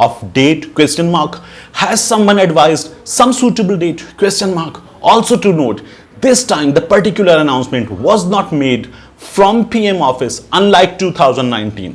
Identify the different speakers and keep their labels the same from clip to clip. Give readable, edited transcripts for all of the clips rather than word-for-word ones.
Speaker 1: of date question mark? Has someone advised some suitable date question mark? Also to note, this time the particular announcement was not made from PM office unlike 2019.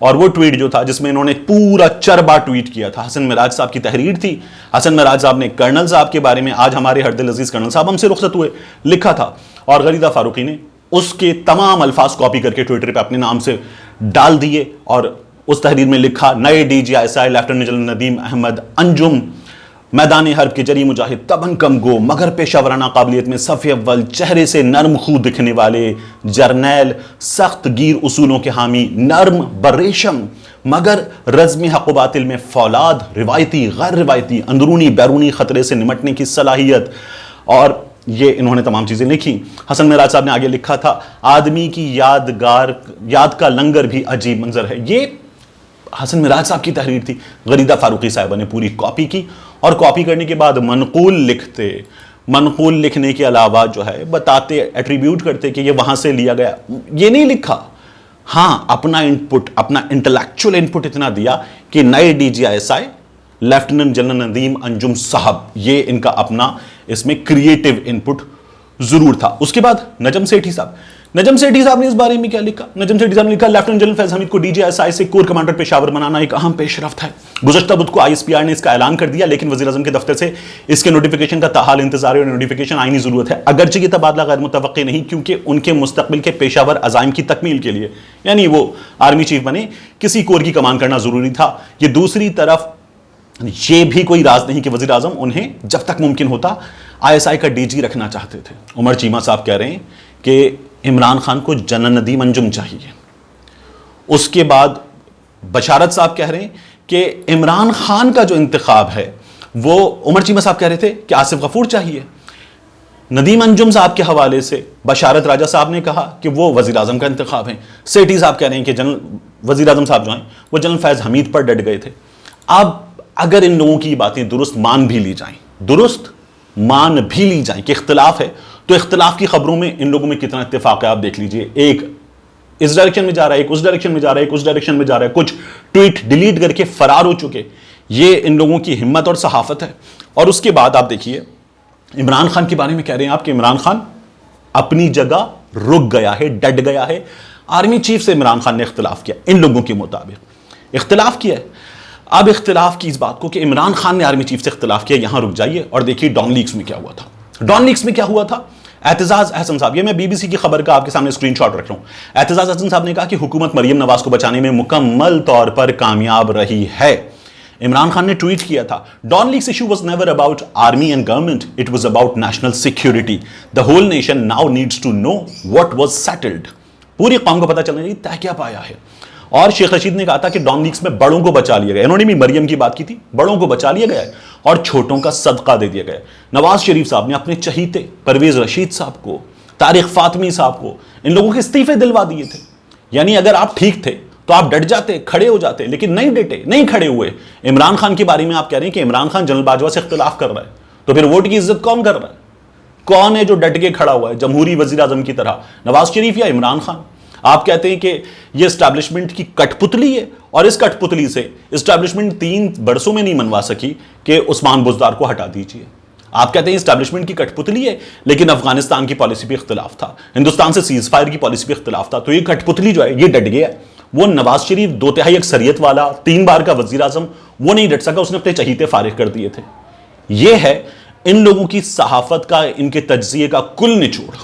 Speaker 1: اور وہ tweet جو تھا جس میں انہوں نے پورا چربا tweet کیا تھا، حسن معراج صاحب کی تحریر تھی، حسن معراج صاحب نے کرنل صاحب کے بارے میں، آج ہمارے ہر دل عزیز کرنل صاحب ہم سے رخصت ہوئے، لکھا تھا، اور غریدہ فاروقی نے اس کے تمام الفاظ کاپی کر کے ٹویٹر پہ اپنے نام سے ڈال دیے، اور اس تحریر میں لکھا نئے D G I S I lieutenant general Nadeem Ahmed Anjum میدان حرب کے جری مجاہد تبن کم گو مگر پیشہ ورانہ قابلیت میں صف اول، چہرے سے نرم خو دکھنے والے جرنیل، سخت گیر اصولوں کے حامی، نرم بریشم مگر رزم حق و باطل میں فولاد، روایتی غیر روایتی، اندرونی بیرونی خطرے سے نمٹنے کی صلاحیت، اور یہ انہوں نے تمام چیزیں لکھی۔ حسن معراج صاحب نے آگے لکھا تھا آدمی کی یاد کا لنگر بھی عجیب منظر ہے، یہ حسن معراج صاحب کی تحریر تھی، غریدہ فاروقی صاحبہ نے پوری کاپی کی، اور کاپی کرنے کے بعد منقول لکھنے کے علاوہ جو ہے بتاتے، ایٹریبیوٹ کرتے کہ یہ وہاں سے لیا گیا، یہ نہیں لکھا، ہاں اپنا انپٹ، اپنا انٹلیکچول انپٹ اتنا دیا کہ نئے D G I S I lieutenant general Nadeem Anjum صاحب، یہ ان کا اپنا اس میں کریٹیو انپٹ ضرور تھا۔ اس کے بعد نجم سیٹھی صاحب نے اس بارے میں کیا لکھا؟ نجم سیٹھی صاحب نے لکھا لیفٹیننٹ جنرل فیض حمید کو ڈی جی ایس آئی سے کور کمانڈر پشاور بنانا ایک اہم پیش رفت ہے۔ گزشتہ بدھ کو آئی ایس پی آر نے اس کا اعلان کر دیا، لیکن وزیر اعظم کے دفتر سے اس کے نوٹیفیکیشن کا تاحال انتظار ہے، اور نوٹیفیکیشن آئینی ضرورت ہے، اگرچہ یہ تبادلہ غیر متوقع نہیں کیونکہ ان کے مستقبل کے پیشہ ور عزائم کی تکمیل کے لیے، یعنی وہ آرمی چیف بنے، کسی کور کی کمان کرنا ضروری تھا۔ یہ دوسری طرف یہ بھی کوئی راز نہیں کہ وزیر اعظم انہیں جب تک ممکن ہوتا آئی ایس آئی کا ڈی جی رکھنا چاہتے تھے۔ عمر چیمہ صاحب کہہ رہے ہیں کہ عمران خان کو جنرل ندیم انجم چاہیے۔ اس کے بعد بشارت صاحب کہہ رہے ہیں کہ عمران خان کا جو انتخاب ہے وہ، عمر چیمہ صاحب کہہ رہے تھے کہ آصف غفور چاہیے۔ ندیم انجم صاحب کے حوالے سے بشارت راجہ صاحب نے کہا کہ وہ وزیر اعظم کا انتخاب ہے۔ سیٹھی صاحب کہہ رہے ہیں کہ وزیر اعظم صاحب جو ہیں وہ جنرل فیض حمید پر ڈٹ گئے تھے۔ اب اگر ان لوگوں کی باتیں درست مان بھی لی جائیں کہ اختلاف ہے، تو اختلاف کی خبروں میں ان لوگوں میں کتنا اتفاق ہے آپ دیکھ لیجئے، ایک اس ڈائریکشن میں جا رہا ہے، ایک اس ڈائریکشن میں جا رہا ہے، ایک اس ڈائریکشن میں جا رہا ہے، کچھ ٹویٹ ڈیلیٹ کر کے فرار ہو چکے، یہ ان لوگوں کی ہمت اور صحافت ہے۔ اور اس کے بعد آپ دیکھیے عمران خان کے بارے میں کہہ رہے ہیں آپ کہ عمران خان اپنی جگہ رک گیا ہے، ڈٹ گیا ہے۔ آرمی چیف سے عمران خان نے اختلاف کیا، ان لوگوں کے مطابق اختلاف کیا ہے۔ اب اختلاف کی اس بات کو کہ عمران خان نے آرمی چیف سے اختلاف کیا، یہاں رک جائیے اور دیکھیے ڈان لیکس میں کیا ہوا تھا۔ ڈان لیکس میں کیا ہوا تھا؟ اعتزاز احسن صاحب، یہ میں بی بی سی کی خبر کا آپ کے سامنے اسکرین شاٹ رکھ رہا ہوں۔ اعتزاز احسن صاحب نے کہا کہ حکومت مریم نواز کو بچانے میں مکمل طور پر کامیاب رہی ہے۔ عمران خان نے ٹویٹ کیا تھا Dawn leaks issue was never about army and government, it was about national security, the whole nation now needs to know what was settled, پوری قوم کو پتہ چلنا چاہیے طے کیا پایا ہے۔ اور شیخ رشید نے کہا تھا کہ ڈان لیکس میں بڑوں کو بچا لیا گیا، انہوں نے بھی مریم کی بات کی تھی، بڑوں کو بچا لیا گیا ہے اور چھوٹوں کا صدقہ دے دیا گیا۔ نواز شریف صاحب نے اپنے چہیتے پرویز رشید صاحب کو، طارق فاطمی صاحب کو، ان لوگوں کے استعفے دلوا دیے تھے۔ یعنی اگر آپ ٹھیک تھے تو آپ ڈٹ جاتے، کھڑے ہو جاتے، لیکن نہیں ڈٹے، نہیں کھڑے ہوئے۔ عمران خان کے بارے میں آپ کہہ رہے ہیں کہ عمران خان جنرل باجوہ سے اختلاف کر رہا ہے، تو پھر ووٹ کی عزت کون کر رہا ہے؟ کون ہے جو ڈٹ کے کھڑا ہوا ہے جمہوری وزیر اعظم کی طرح، نواز شریف یا عمران خان؟ آپ کہتے ہیں کہ یہ اسٹیبلشمنٹ کی کٹ پتلی ہے، اور اس کٹ پتلی سے اسٹیبلشمنٹ 3 برسوں میں نہیں منوا سکی کہ عثمان بزدار کو ہٹا دیجیے۔ آپ کہتے ہیں اسٹیبلشمنٹ کی کٹ پتلی ہے، لیکن افغانستان کی پالیسی پہ اختلاف تھا، ہندوستان سے سیز فائر کی پالیسی پہ اختلاف تھا، تو یہ کٹ پتلی جو ہے یہ ڈٹ گیا۔ وہ نواز شریف 2/3 اکثریت والا 3 بار کا وزیر اعظم، وہ نہیں ڈٹ سکا، اس نے اپنے چہیتے فارغ کر دیے تھے۔ یہ ہے ان لوگوں کی صحافت کا، ان کے تجزیے کا کل نچوڑ،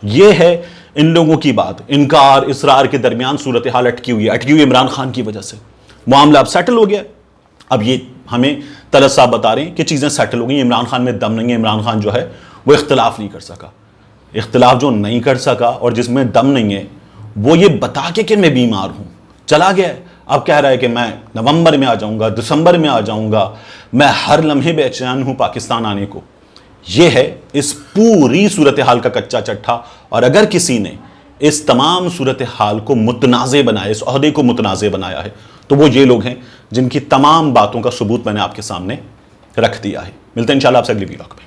Speaker 1: یہ ہے ان لوگوں کی بات۔ انکار اصرار کے درمیان صورتحال اٹکی ہوئی ہے عمران خان کی وجہ سے۔ معاملہ اب سیٹل ہو گیا، اب یہ ہمیں طلعت صاحب بتا رہے ہیں کہ چیزیں سیٹل ہو گئی، عمران خان میں دم نہیں ہے، عمران خان جو ہے وہ اختلاف نہیں کر سکا۔ اختلاف جو نہیں کر سکا اور جس میں دم نہیں ہے، وہ یہ بتا کے کہ میں بیمار ہوں چلا گیا ہے، اب کہہ رہا ہے کہ میں نومبر میں آ جاؤں گا، دسمبر میں آ جاؤں گا، میں ہر لمحے بے چین ہوں پاکستان آنے کو۔ یہ ہے اس پوری صورتحال کا کچا چٹھا، اور اگر کسی نے اس تمام صورتحال کو متنازع بنایا، اس عہدے کو متنازع بنایا ہے، تو وہ یہ لوگ ہیں جن کی تمام باتوں کا ثبوت میں نے آپ کے سامنے رکھ دیا ہے۔ ملتے ہیں انشاءاللہ آپ سے اگلی ویلاگ میں۔